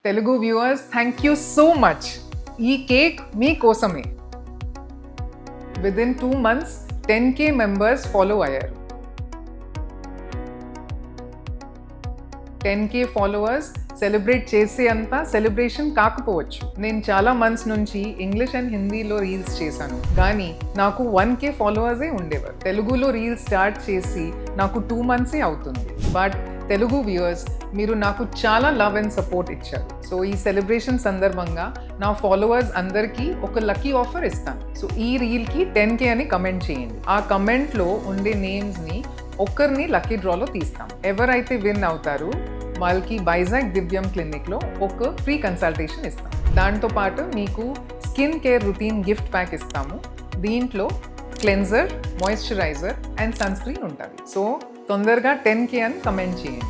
Telugu viewers thank you so much. ఈ cake మీకోసమే. Within 2 months 10K members follow అయ్యారు. 10K followers celebrate చేసే అంత సెలబ్రేషన్ కాకపోవచ్చు. నేను చాలా మంత్స్ నుంచి ఇంగ్లీష్ అండ్ హిందీలో రీల్స్ చేశాను, కానీ నాకు 1K ఫాలోవర్సే ఉండేవారు. తెలుగులో రీల్స్ స్టార్ట్ చేసి నాకు 2 months అవుతుంది. బట్ తెలుగు వ్యూవర్స్ మీరు నాకు చాలా లవ్ అండ్ సపోర్ట్ ఇచ్చారు. సో ఈ సెలబ్రేషన్ సందర్భంగా నా ఫాలోవర్స్ అందరికీ ఒక లక్కీ ఆఫర్ ఇస్తాను. సో ఈ రీల్కి 10K అని కమెంట్ చేయండి. ఆ కమెంట్లో ఉండే నేమ్స్ని ఒక్కరిని లక్కీ డ్రాలో తీస్తాం. ఎవరైతే విన్ అవుతారు వాళ్ళకి వైజాగ్ దివ్యం క్లినిక్లో ఒక ఫ్రీ కన్సల్టేషన్ ఇస్తాం. దాంతోపాటు మీకు skin care routine gift pack ఇస్తాము. దీంట్లో cleanser, moisturiser and sunscreen ఉంటుంది. సో తొందరగా 10K అని కమెంట్ చేయండి.